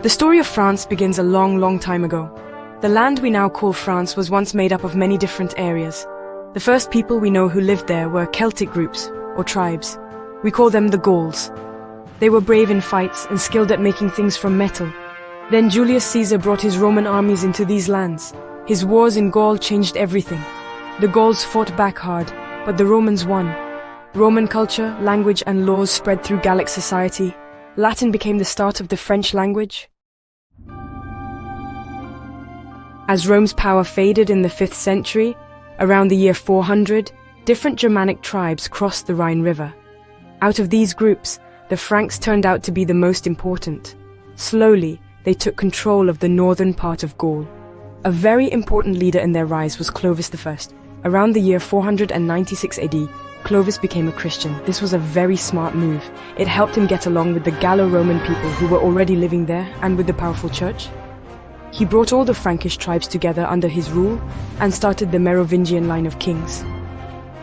The story of France begins a long time ago. The land we now call France was once made up of many different areas. The first people we know who lived there were Celtic groups, or tribes. We call them the Gauls. They were brave in fights and skilled at making things from metal. Then Julius Caesar brought his Roman armies into these lands. His wars in Gaul changed everything. The Gauls fought back hard, but the Romans won. Roman culture, language and laws spread through Gallic society. Latin became the start of the French language. As Rome's power faded in the 5th century, around the year 400, different Germanic tribes crossed the Rhine River. Out of these groups, the Franks turned out to be the most important. Slowly, they took control of the northern part of Gaul. A very important leader in their rise was Clovis I. Around the year 496 AD, Clovis became a Christian. This was a very smart move. It helped him get along with the Gallo-Roman people who were already living there and with the powerful church. He brought all the Frankish tribes together under his rule and started the Merovingian line of kings.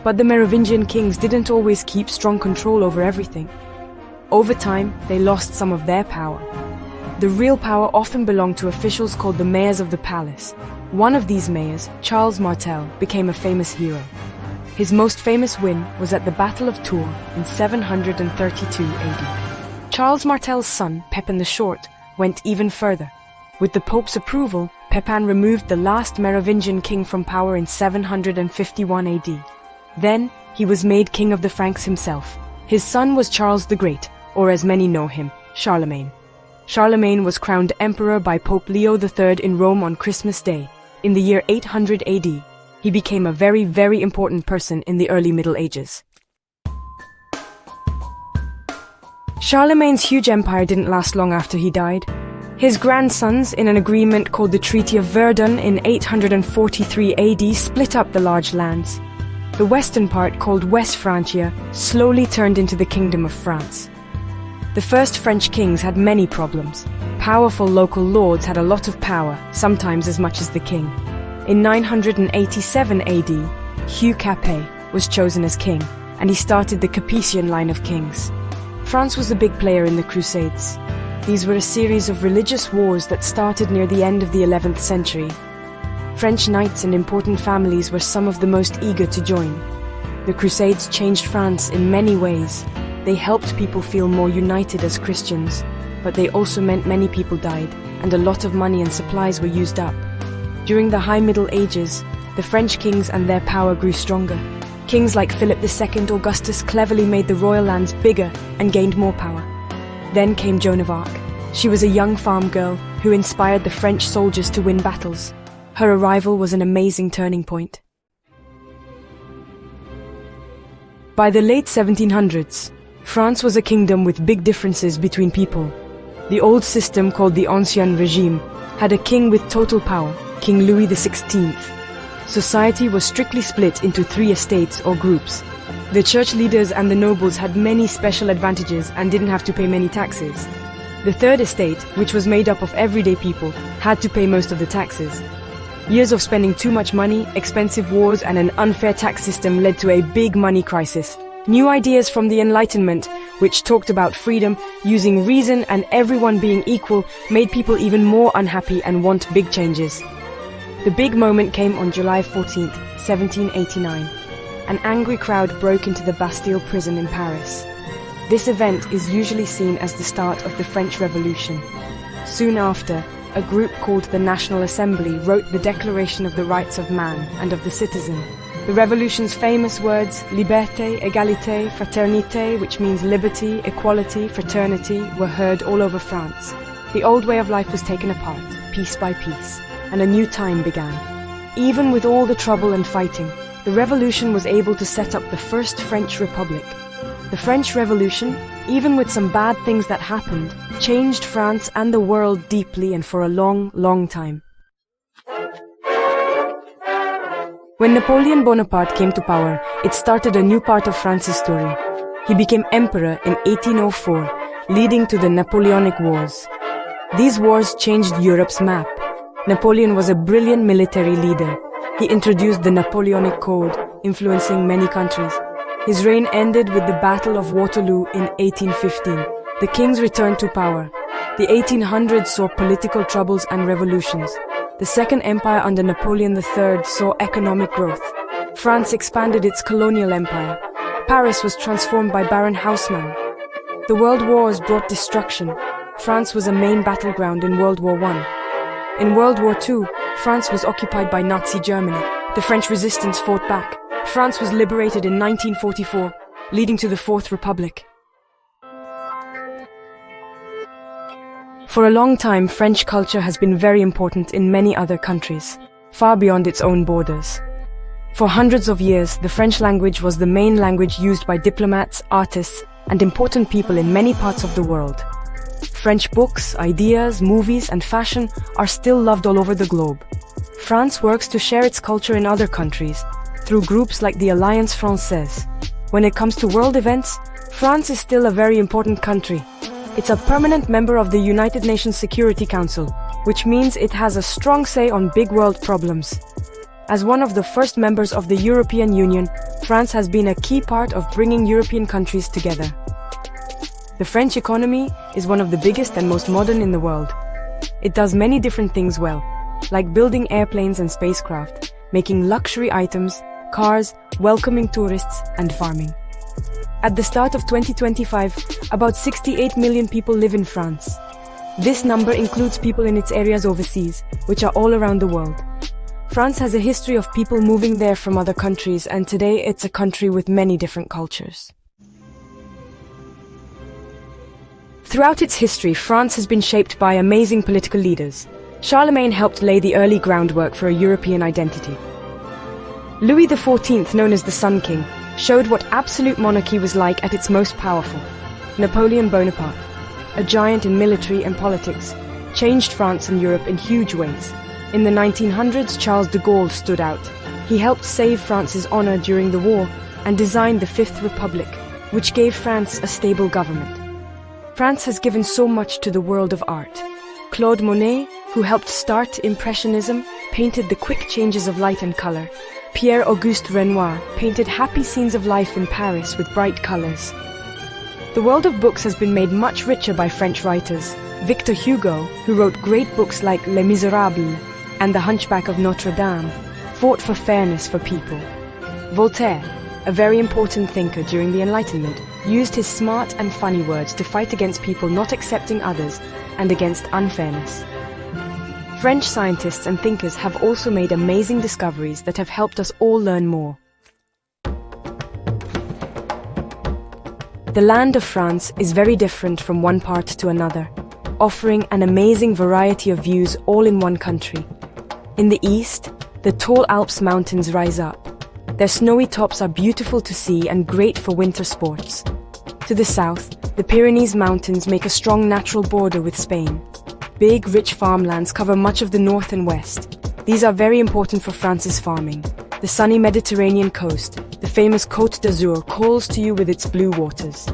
But the Merovingian kings didn't always keep strong control over everything. Over time, they lost some of their power. The real power often belonged to officials called the mayors of the palace. One of these mayors, Charles Martel, became a famous hero. His most famous win was at the Battle of Tours in 732 AD. Charles Martel's son, Pepin the Short, went even further. With the Pope's approval, Pepin removed the last Merovingian king from power in 751 AD. Then, he was made king of the Franks himself. His son was Charles the Great, or as many know him, Charlemagne. Charlemagne was crowned emperor by Pope Leo III in Rome on Christmas Day, in the year 800 AD. He became a very important person in the early Middle Ages. Charlemagne's huge empire didn't last long after he died. His grandsons, in an agreement called the Treaty of Verdun in 843 AD, split up the large lands. The western part, called West Francia, slowly turned into the Kingdom of France. The first French kings had many problems. Powerful local lords had a lot of power, sometimes as much as the king. In 987 AD, Hugh Capet was chosen as king, and he started the Capetian line of kings. France was a big player in the Crusades. These were a series of religious wars that started near the end of the 11th century. French knights and important families were some of the most eager to join. The Crusades changed France in many ways. They helped people feel more united as Christians, but they also meant many people died, and a lot of money and supplies were used up. During the High Middle Ages, the French kings and their power grew stronger. Kings like Philip II Augustus cleverly made the royal lands bigger and gained more power. Then came Joan of Arc. She was a young farm girl who inspired the French soldiers to win battles. Her arrival was an amazing turning point. By the late 1700s, France was a kingdom with big differences between people. The old system, called the Ancien Régime, had a king with total power, King Louis XVI. Society was strictly split into 3 estates or groups. The church leaders and the nobles had many special advantages and didn't have to pay many taxes. The third estate, which was made up of everyday people, had to pay most of the taxes. Years of spending too much money, expensive wars, and an unfair tax system led to a big money crisis. New ideas from the Enlightenment, which talked about freedom, using reason, and everyone being equal, made people even more unhappy and want big changes. The big moment came on July 14, 1789. An angry crowd broke into the Bastille prison in Paris. This event is usually seen as the start of the French Revolution. Soon after, a group called the National Assembly wrote the Declaration of the Rights of Man and of the Citizen. The revolution's famous words, liberté, égalité, fraternité, which means liberty, equality, fraternity, were heard all over France. The old way of life was taken apart, piece by piece, and a new time began. Even with all the trouble and fighting, the revolution was able to set up the first French Republic. The French Revolution, even with some bad things that happened, changed France and the world deeply and for a long time. When Napoleon Bonaparte came to power, it started a new part of France's story. He became emperor in 1804, leading to the Napoleonic Wars. These wars changed Europe's map. Napoleon was a brilliant military leader. He introduced the Napoleonic Code, influencing many countries. His reign ended with the Battle of Waterloo in 1815. The kings returned to power. The 1800s saw political troubles and revolutions. The Second Empire under Napoleon III saw economic growth. France expanded its colonial empire. Paris was transformed by Baron Haussmann. The World Wars brought destruction. France was a main battleground in World War I. In World War II, France was occupied by Nazi Germany. The French resistance fought back. France was liberated in 1944, leading to the Fourth Republic. For a long time, French culture has been very important in many other countries, far beyond its own borders. For hundreds of years, the French language was the main language used by diplomats, artists, and important people in many parts of the world. French books, ideas, movies, and fashion are still loved all over the globe. France works to share its culture in other countries, through groups like the Alliance Française. When it comes to world events, France is still a very important country. It's a permanent member of the United Nations Security Council, which means it has a strong say on big world problems. As one of the first members of the European Union, France has been a key part of bringing European countries together. The French economy is one of the biggest and most modern in the world. It does many different things well, like building airplanes and spacecraft, making luxury items, cars, welcoming tourists, and farming. At the start of 2025, about 68 million people live in France. This number includes people in its areas overseas, which are all around the world. France has a history of people moving there from other countries, and today it's a country with many different cultures. Throughout its history, France has been shaped by amazing political leaders. Charlemagne helped lay the early groundwork for a European identity. Louis XIV, known as the Sun King, showed what absolute monarchy was like at its most powerful. Napoleon Bonaparte, a giant in military and politics, changed France and Europe in huge ways. In the 1900s, Charles de Gaulle stood out. He helped save France's honor during the war and designed the Fifth Republic, which gave France a stable government. France has given so much to the world of art. Claude Monet, who helped start Impressionism, painted the quick changes of light and color. Pierre-Auguste Renoir painted happy scenes of life in Paris with bright colors. The world of books has been made much richer by French writers. Victor Hugo, who wrote great books like Les Miserables and The Hunchback of Notre Dame, fought for fairness for people. Voltaire, a very important thinker during the Enlightenment, used his smart and funny words to fight against people not accepting others and against unfairness. French scientists and thinkers have also made amazing discoveries that have helped us all learn more. The land of France is very different from one part to another, offering an amazing variety of views all in one country. In the east, the tall Alps mountains rise up. Their snowy tops are beautiful to see and great for winter sports. To the south, the Pyrenees Mountains make a strong natural border with Spain. Big, rich farmlands cover much of the north and west. These are very important for France's farming. The sunny Mediterranean coast, the famous Côte d'Azur, calls to you with its blue waters.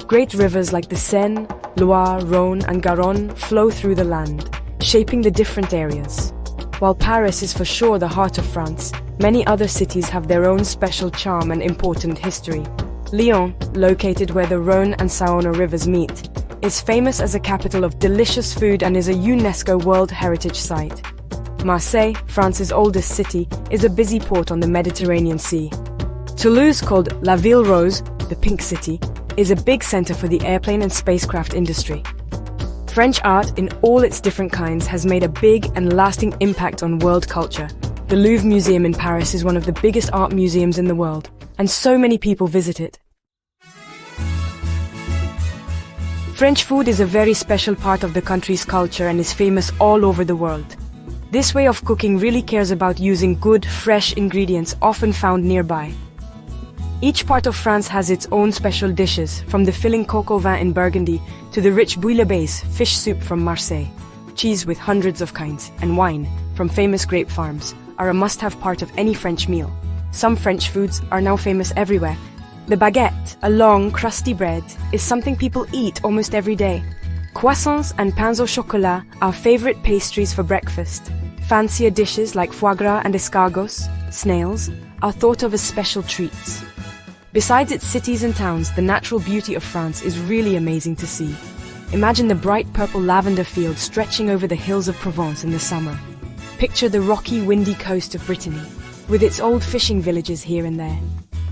Great rivers like the Seine, Loire, Rhône, and Garonne flow through the land, shaping the different areas. While Paris is for sure the heart of France, many other cities have their own special charm and important history. Lyon, located where the Rhône and Saône rivers meet, is famous as a capital of delicious food and is a UNESCO World Heritage Site. Marseille, France's oldest city, is a busy port on the Mediterranean Sea. Toulouse, called La Ville Rose, the Pink City, is a big center for the airplane and spacecraft industry. French art in all its different kinds has made a big and lasting impact on world culture. The Louvre Museum in Paris is one of the biggest art museums in the world, and so many people visit it. French food is a very special part of the country's culture and is famous all over the world. This way of cooking really cares about using good, fresh ingredients often found nearby. Each part of France has its own special dishes, from the filling coq au vin in Burgundy to the rich bouillabaisse, fish soup from Marseille. Cheese with hundreds of kinds, and wine, from famous grape farms, are a must-have part of any French meal. Some French foods are now famous everywhere. The baguette, a long, crusty bread, is something people eat almost every day. Croissants and pains au chocolat are favorite pastries for breakfast. Fancier dishes like foie gras and escargots, snails, are thought of as special treats. Besides its cities and towns, the natural beauty of France is really amazing to see. Imagine the bright purple lavender fields stretching over the hills of Provence in the summer. Picture the rocky, windy coast of Brittany, with its old fishing villages here and there.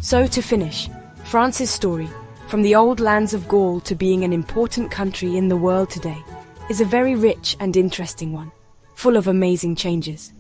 So, to finish, France's story, from the old lands of Gaul to being an important country in the world today, is a very rich and interesting one, full of amazing changes.